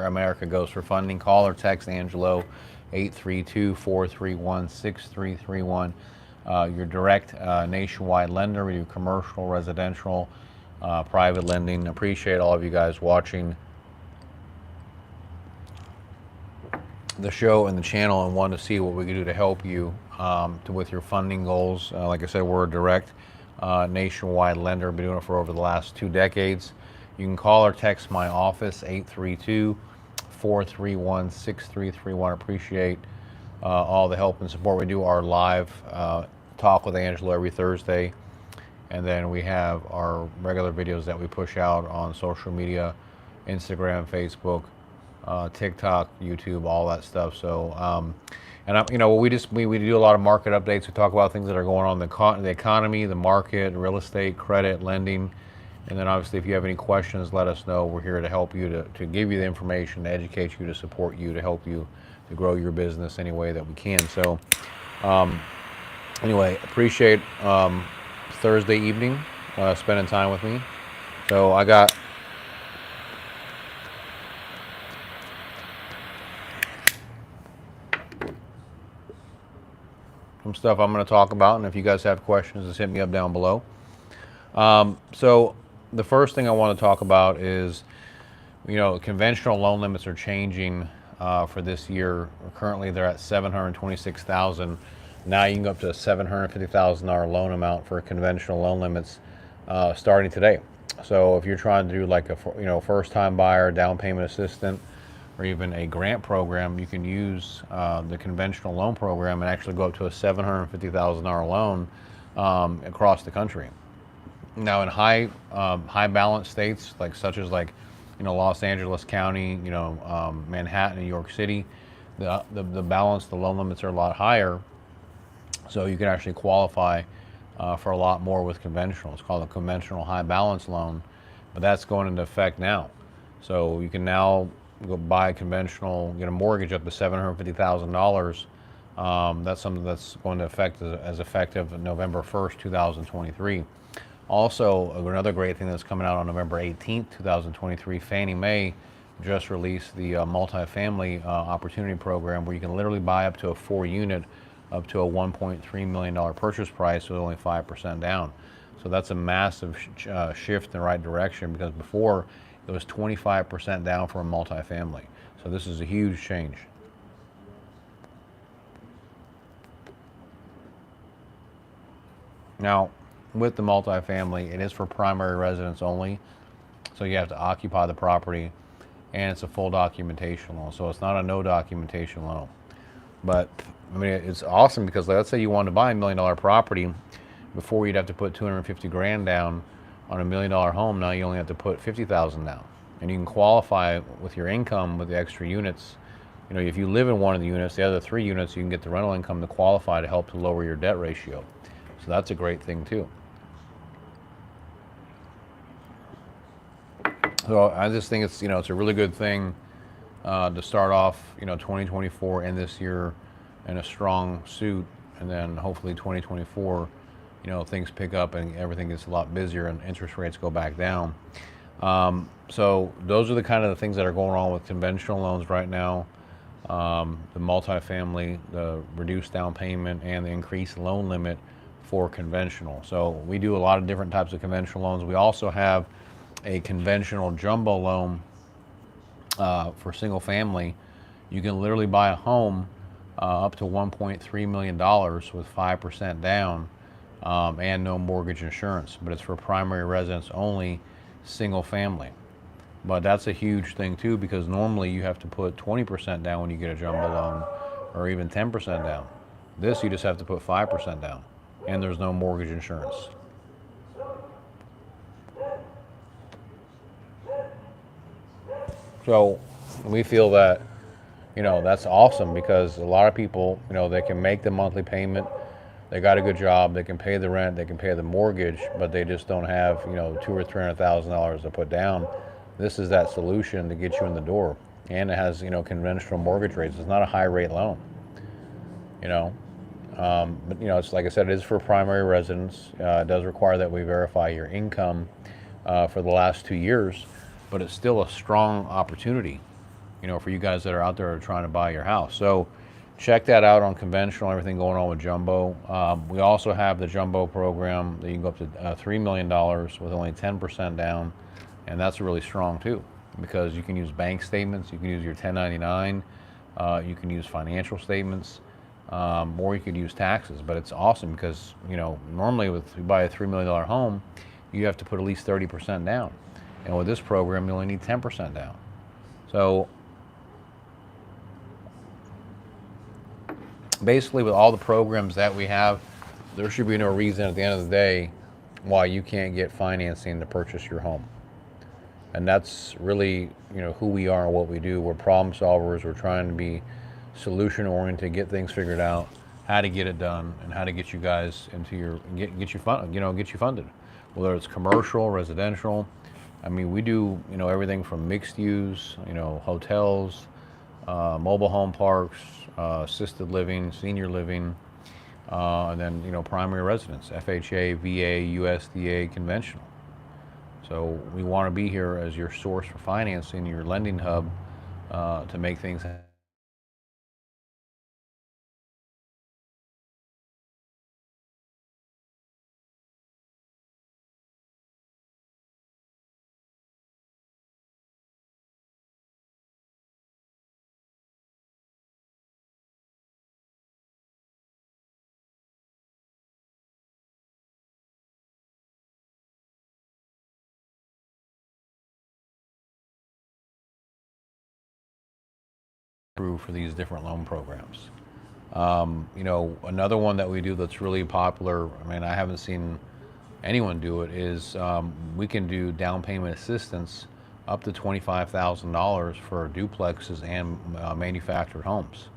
America goes for funding. Call or text Angelo 832-431-6331. Your direct nationwide lender. We do commercial, residential, private lending. Appreciate all of you guys watching the show and the channel and want to see what we can do to help you with your funding goals. Like I said, we're a direct nationwide lender. Been doing it for over the last 2 decades. You can call or text my office 832-431-6331. Appreciate all the help and support. We do our live talk with Angelo every Thursday, and then we have our regular videos that we push out on social media, Instagram, Facebook, TikTok, YouTube, all that stuff. So, we do a lot of market updates. We talk about things that are going on in the economy, the market, real estate, credit, lending. And then obviously, if you have any questions, let us know. We're here to help you, to give you the information, to educate you, to support you, to help you to grow your business any way that we can. So anyway, appreciate Thursday evening spending time with me. So I got some stuff I'm going to talk about, and if you guys have questions, just hit me up down below. So the first thing I want to talk about is, conventional loan limits are changing for this year. Currently, they're at $726,000. Now you can go up to a $750,000 loan amount for conventional loan limits starting today. So if you're trying to do like a first-time buyer, down payment assistant, or even a grant program, you can use the conventional loan program and actually go up to a $750,000 loan across the country. Now, in high balance states such as Los Angeles County, Manhattan, New York City, the balance, the loan limits are a lot higher, so you can actually qualify for a lot more with conventional. It's called a conventional high balance loan, but that's going into effect now. So you can now go buy a conventional, get a mortgage up to $750,000. That's something that's going to affect as effective November 1st, 2023. Also, another great thing that's coming out on November 18th, 2023, Fannie Mae just released the multifamily opportunity program, where you can literally buy up to a 4-unit, up to a $1.3 million purchase price with only 5% down. So that's a massive shift in the right direction, because before it was 25% down for a multifamily. So this is a huge change. Now, with the multifamily, it is for primary residence only. So you have to occupy the property, and it's a full documentation loan. So it's not a no documentation loan. But I mean, it's awesome because let's say you wanted to buy $1 million property. Before, you'd have to put 250 grand down on $1 million home. Now you only have to put 50,000 down, and you can qualify with your income with the extra units. If you live in one of the units, the other 3 units, you can get the rental income to qualify to help to lower your debt ratio. So that's a great thing too. So I just think it's it's a really good thing to start off 2024 and this year in a strong suit, and then hopefully 2024 things pick up and everything gets a lot busier and interest rates go back down. So those are the kind of the things that are going on with conventional loans right now. The multifamily, the reduced down payment, and the increased loan limit for conventional. So we do a lot of different types of conventional loans. We also have a conventional jumbo loan for single family. You can literally buy a home up to $1.3 million with 5% down and no mortgage insurance, but it's for primary residence only, single family. But that's a huge thing too, because normally you have to put 20% down when you get a jumbo loan, or even 10% down. This, you just have to put 5% down, and there's no mortgage insurance. So we feel that, that's awesome, because a lot of people, they can make the monthly payment, they got a good job, they can pay the rent, they can pay the mortgage, but they just don't have, $200,000 or $300,000 to put down. This is that solution to get you in the door, and it has, conventional mortgage rates. It's not a high rate loan, but it's like I said, it is for primary residence. It does require that we verify your income for the last 2 years, but it's still a strong opportunity. for you guys that are out there trying to buy your house. So check that out on conventional, everything going on with jumbo. We also have the jumbo program that you can go up to $3 million with only 10% down. And that's really strong too, because you can use bank statements, you can use your 1099, you can use financial statements, or you could use taxes. But it's awesome because, normally if you buy a $3 million home, you have to put at least 30% down. And with this program, you only need 10% down. So basically, with all the programs that we have, there should be no reason at the end of the day why you can't get financing to purchase your home. And that's really, who we are and what we do. We're problem solvers. We're trying to be solution oriented, get things figured out, how to get it done, and how to get you guys into your get you funded, whether it's commercial, residential. I mean, we do everything from mixed use, hotels, mobile home parks, assisted living, senior living, and then primary residence, FHA, VA, USDA, conventional. So we want to be here as your source for financing, your lending hub, to make things through for these different loan programs. Another one that we do that's really popular, I mean, I haven't seen anyone do it, is we can do down payment assistance up to $25,000 for duplexes and manufactured homes.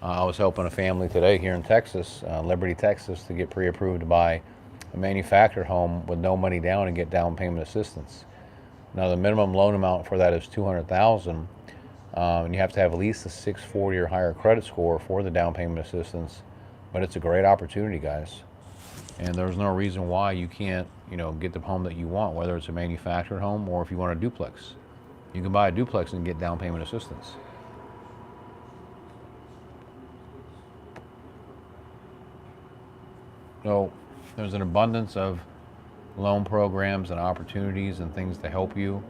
I was helping a family today here in Texas, Liberty, Texas, to get pre-approved to buy a manufactured home with no money down and get down payment assistance. Now the minimum loan amount for that is $200,000, and you have to have at least a 640 or higher credit score for the down payment assistance. But it's a great opportunity, guys. And there's no reason why you can't, get the home that you want, whether it's a manufactured home or if you want a duplex. You can buy a duplex and get down payment assistance. So there's an abundance of loan programs and opportunities and things to help you.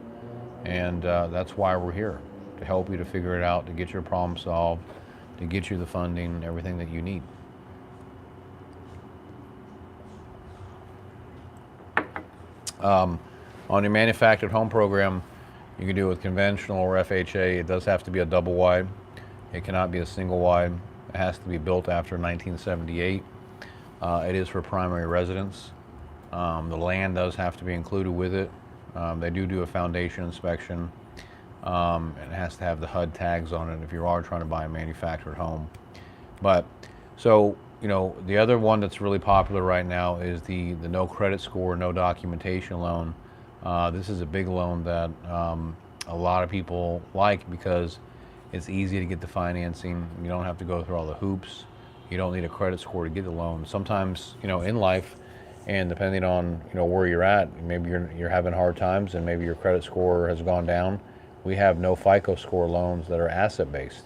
And that's why we're here, to help you to figure it out, to get your problem solved, to get you the funding, everything that you need. On your manufactured home program, you can do it with conventional or FHA. It does have to be a double wide. It cannot be a single wide. It has to be built after 1978. It is for primary residence. The land does have to be included with it. They do a foundation inspection. And it has to have the HUD tags on it if you are trying to buy a manufactured home. But so, the other one that's really popular right now is the no credit score, no documentation loan. This is a big loan that a lot of people like because it's easy to get the financing. You don't have to go through all the hoops. You don't need a credit score to get the loan. Sometimes, in life, and depending on where you're at, maybe you're having hard times and maybe your credit score has gone down. We have no FICO score loans that are asset based.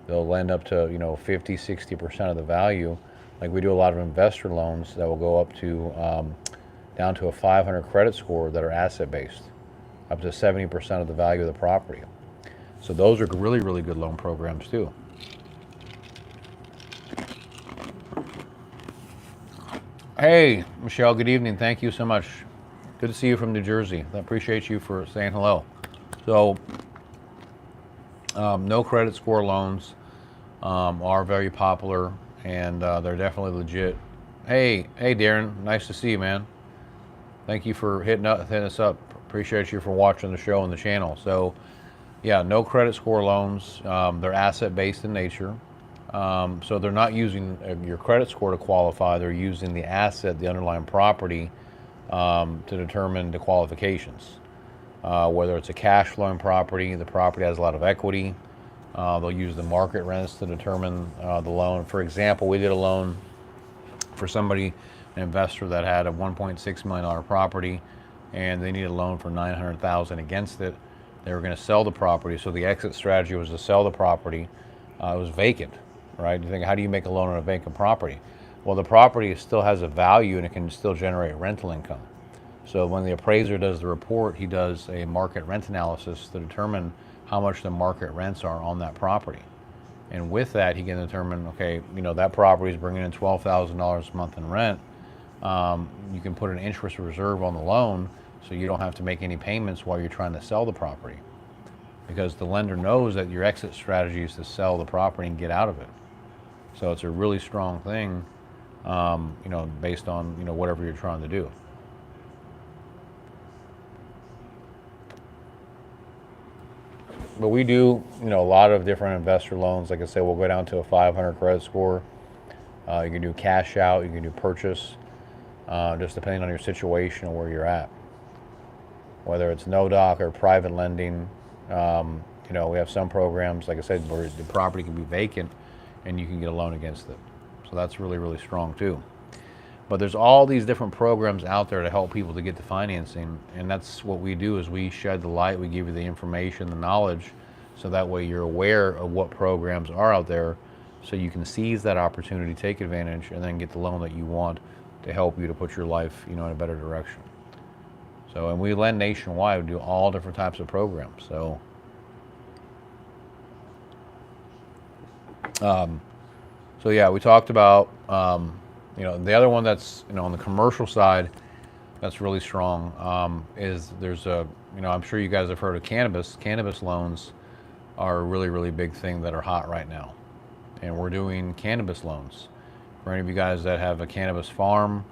They'll lend up to 50, 60% of the value. Like we do a lot of investor loans that will go up to down to a 500 credit score that are asset based, up to 70% of the value of the property. So those are really, really good loan programs too. Hey, Michelle, good evening. Thank you so much. Good to see you from New Jersey. I appreciate you for saying hello. So, no credit score loans are very popular, and they're definitely legit. Hey, Darren, nice to see you, man. Thank you for hitting us up. Appreciate you for watching the show and the channel. So, yeah, no credit score loans. They're asset-based in nature. So they're not using your credit score to qualify. They're using the asset, the underlying property, to determine the qualifications. Whether it's a cash flowing property, the property has a lot of equity. They'll use the market rents to determine the loan. For example, we did a loan for somebody, an investor that had a $1.6 million property, and they needed a loan for $900,000 against it. They were going to sell the property, so the exit strategy was to sell the property. It was vacant, right? You think, how do you make a loan on a vacant property? Well, the property still has a value and it can still generate rental income. So when the appraiser does the report, he does a market rent analysis to determine how much the market rents are on that property. And with that, he can determine, okay, that property is bringing in $12,000 a month in rent. You can put an interest reserve on the loan so you don't have to make any payments while you're trying to sell the property. Because the lender knows that your exit strategy is to sell the property and get out of it. So it's a really strong thing, based on, whatever you're trying to do. But we do, a lot of different investor loans. Like I said, we'll go down to a 500 credit score. You can do cash out, you can do purchase, just depending on your situation and where you're at. Whether it's no doc or private lending, we have some programs, like I said, where the property can be vacant and you can get a loan against it. So that's really, really strong too. But there's all these different programs out there to help people to get the financing, and that's what we do, is we shed the light, we give you the information, the knowledge, so that way you're aware of what programs are out there, so you can seize that opportunity, take advantage, and then get the loan that you want to help you to put your life, in a better direction. So, and we lend nationwide, we do all different types of programs. So, yeah, we talked about, the other one that's, on the commercial side that's really strong, is there's I'm sure you guys have heard of cannabis. Cannabis loans are a really, really big thing that are hot right now. And we're doing cannabis loans. For any of you guys that have a cannabis farm,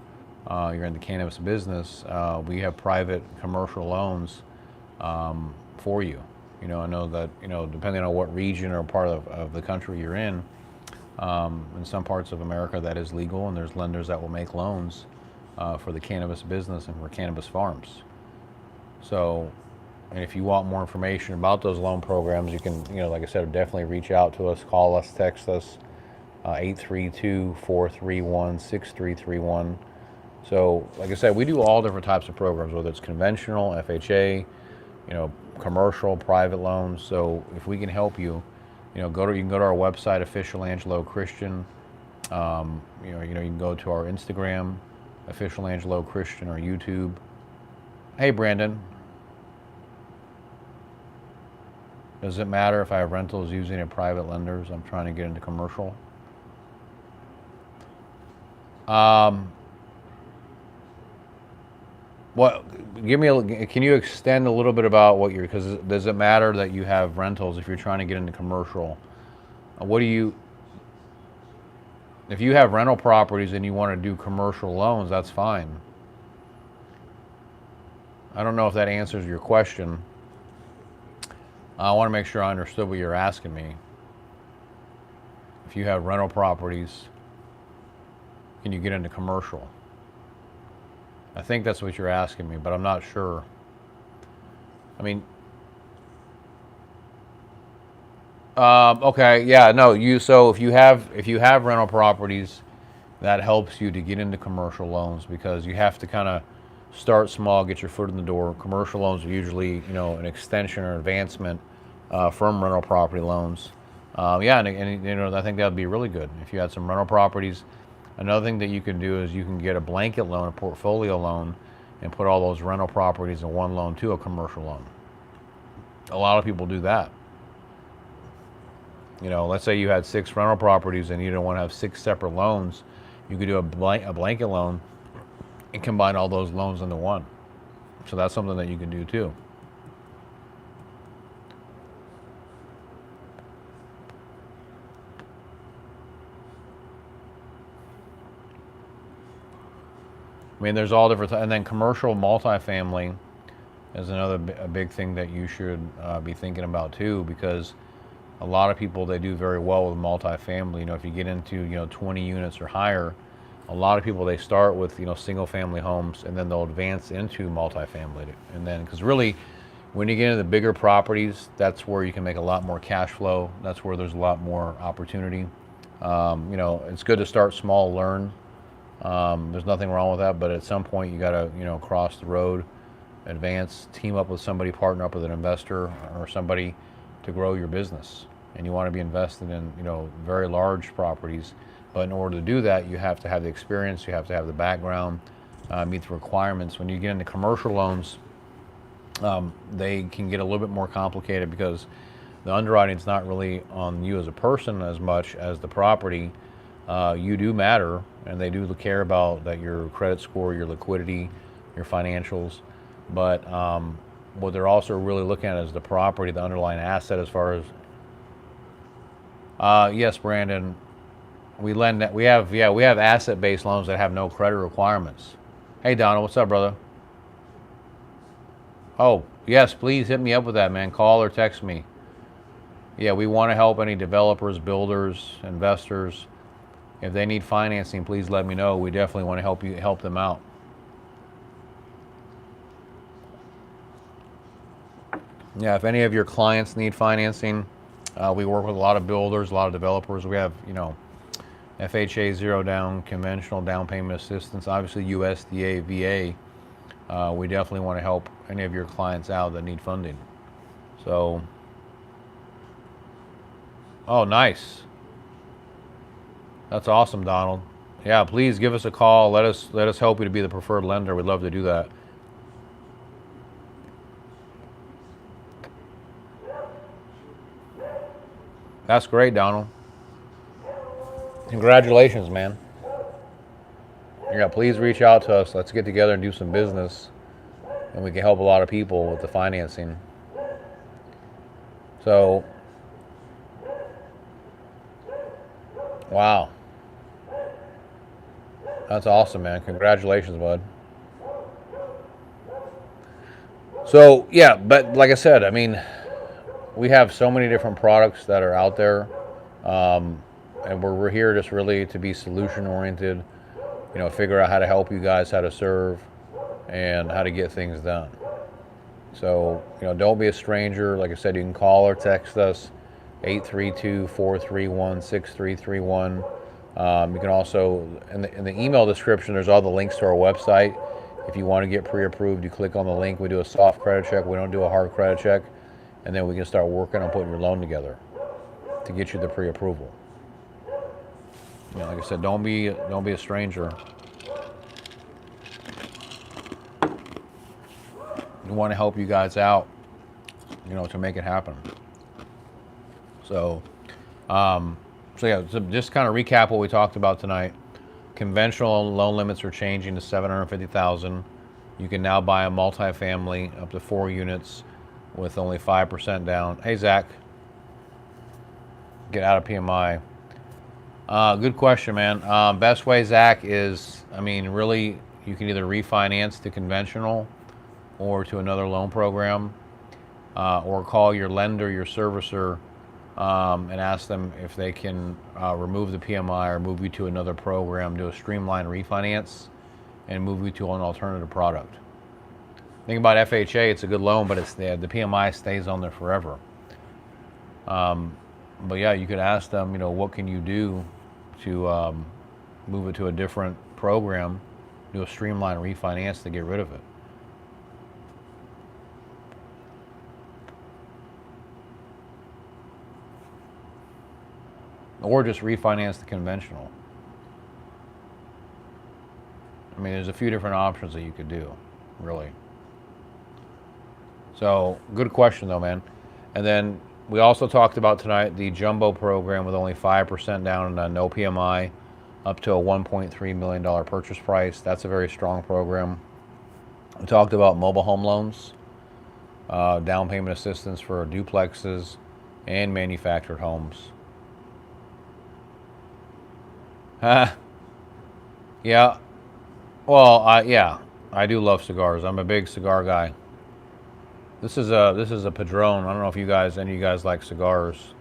you're in the cannabis business, we have private commercial loans for you. I know that, depending on what region or part of the country you're in some parts of America that is legal, and there's lenders that will make loans for the cannabis business and for cannabis farms. So, and if you want more information about those loan programs, you can, like I said, definitely reach out to us, call us, text us, 832-431-6331. So, like I said, we do all different types of programs, whether it's conventional, FHA, commercial, private loans. So if we can help you, you can go to our website, Official Angelo Christian. You can go to our Instagram, Official Angelo Christian, or YouTube. Hey, Brandon. Does it matter if I have rentals using a private lenders? I'm trying to get into commercial. Can you extend a little bit about what because does it matter that you have rentals if you're trying to get into commercial? If you have rental properties and you want to do commercial loans, that's fine. I don't know if that answers your question. I want to make sure I understood what you're asking me. If you have rental properties, can you get into commercial? I think that's what you're asking me, but I'm not sure. I mean, okay, yeah, no, so if you have rental properties, that helps you to get into commercial loans, because you have to kind of start small, get your foot in the door. Commercial loans are usually, an extension or advancement from rental property loans. Yeah, and I think that would be really good if you had some rental properties. Another thing that you can do is you can get a blanket loan, a portfolio loan, and put all those rental properties in one loan to a commercial loan. A lot of people do that. Let's say you had 6 rental properties and you don't want to have 6 separate loans. You could do a blanket loan and combine all those loans into one. So that's something that you can do too. I mean, there's all different, and then commercial multifamily is another a big thing that you should be thinking about too, because a lot of people, they do very well with multifamily. If you get into 20 units or higher, a lot of people, they start with single family homes, and then they'll advance into multifamily, and then because really, when you get into the bigger properties, that's where you can make a lot more cash flow. That's where there's a lot more opportunity. It's good to start small, learn. There's nothing wrong with that, but at some point you got to cross the road advance, team up with somebody, partner up with an investor or somebody to grow your business. And you want to be invested in, very large properties. But in order to do that, you have to have the experience, you have to have the background, meet the requirements. When you get into commercial loans, they can get a little bit more complicated because the underwriting is not really on you as a person as much as the property. You do matter, and they do care about that, your credit score, your liquidity, your financials. But what they're also really looking at is the property, the underlying asset. As far as yes, Brandon, we have asset-based loans that have no credit requirements. Hey, Donald, what's up, brother? Oh, yes, please hit me up with that, man. Call or text me. Yeah, we want to help any developers, builders, investors. If they need financing, please let me know. We definitely want to help them out. Yeah, if any of your clients need financing, we work with a lot of builders, a lot of developers. We have, FHA zero down, conventional down payment assistance, obviously USDA, VA. We definitely want to help any of your clients out that need funding. So, oh, nice. That's awesome, Donald. Yeah, please give us a call. Let us help you to be the preferred lender. We'd love to do that. That's great, Donald. Congratulations, man. Yeah, please reach out to us. Let's get together and do some business, and we can help a lot of people with the financing. So, wow. That's awesome, man. Congratulations, bud. So, yeah, but like I said, I mean, we have so many different products that are out there, and we're here just really to be solution oriented, figure out how to help you guys, how to serve, and how to get things done. So, don't be a stranger. Like I said, you can call or text us, 832-431-6331. You can also, in the email description, there's all the links to our website. If you want to get pre-approved, you click on the link. We do a soft credit check. We don't do a hard credit check. And then we can start working on putting your loan together to get you the pre-approval. Like I said, don't be a stranger. We want to help you guys out, to make it happen. So, yeah, so just kind of recap what we talked about tonight. Conventional loan limits are changing to $750,000. You can now buy a multifamily up to 4 units with only 5% down. Hey, Zach, get out of PMI. Good question, man. Best way, Zach, is, really, you can either refinance to conventional or to another loan program, or call your lender, your servicer, and ask them if they can remove the PMI or move you to another program, do a streamlined refinance, and move you to an alternative product. Think about FHA, it's a good loan, but the PMI stays on there forever. But yeah, you could ask them, what can you do to move it to a different program, do a streamlined refinance to get rid of it. Or just refinance the conventional. There's a few different options that you could do, really. So, good question though, man. And then we also talked about tonight the jumbo program with only 5% down and no PMI, up to a $1.3 million purchase price. That's a very strong program. We talked about mobile home loans, down payment assistance for duplexes and manufactured homes. Yeah. Well, I do love cigars. I'm a big cigar guy. This is a Padron. I don't know if any of you guys like cigars.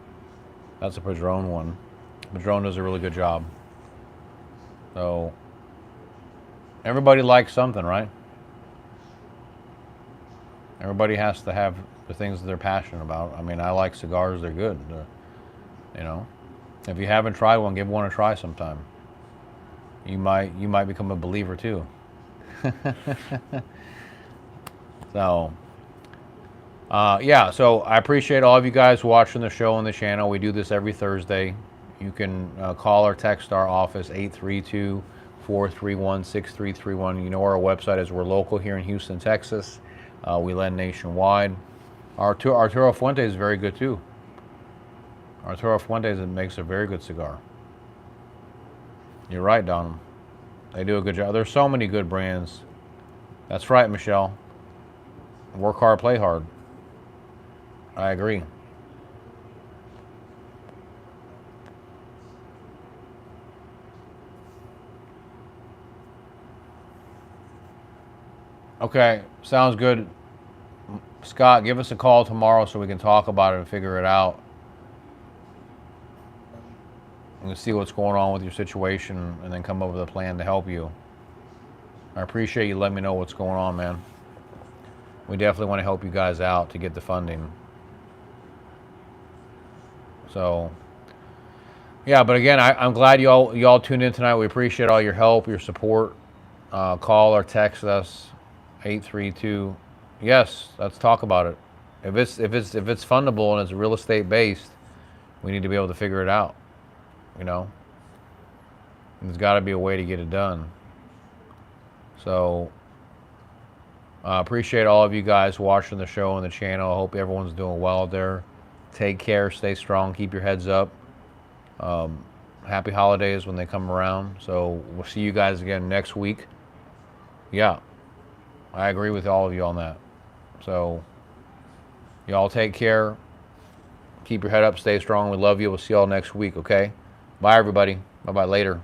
That's a Padron one. Padron does a really good job. So everybody likes something, right? Everybody has to have the things that they're passionate about. I like cigars. They're good. If you haven't tried one, give one a try sometime. You might become a believer too. So, yeah, so I appreciate all of you guys watching the show on the channel. We do this every Thursday. You can call or text our office, 832-431-6331. You know our website is we're local here in Houston, Texas. We lend nationwide. Arturo Fuentes is very good too. Arturo Fuentes makes a very good cigar. You're right, Donham. They do a good job. There's so many good brands. That's right, Michelle. Work hard, play hard. I agree. Okay, sounds good. Scott, give us a call tomorrow so we can talk about it and figure it out. And see what's going on with your situation and then come up with a plan to help you. I appreciate you letting me know what's going on, man. We definitely want to help you guys out to get the funding. So, yeah, but again, I'm glad y'all tuned in tonight. We appreciate all your help, your support. Call or text us, 832. Yes, let's talk about it. If it's fundable and it's real estate based, we need to be able to figure it out. You know, there's got to be a way to get it done. So, appreciate all of you guys watching the show and the channel. I hope everyone's doing well there. Take care, stay strong, keep your heads up. Happy holidays when they come around. So we'll see you guys again next week. Yeah, I agree with all of you on that. So y'all take care. Keep your head up, stay strong. We love you. We'll see y'all next week, okay? Bye, everybody. Bye-bye later.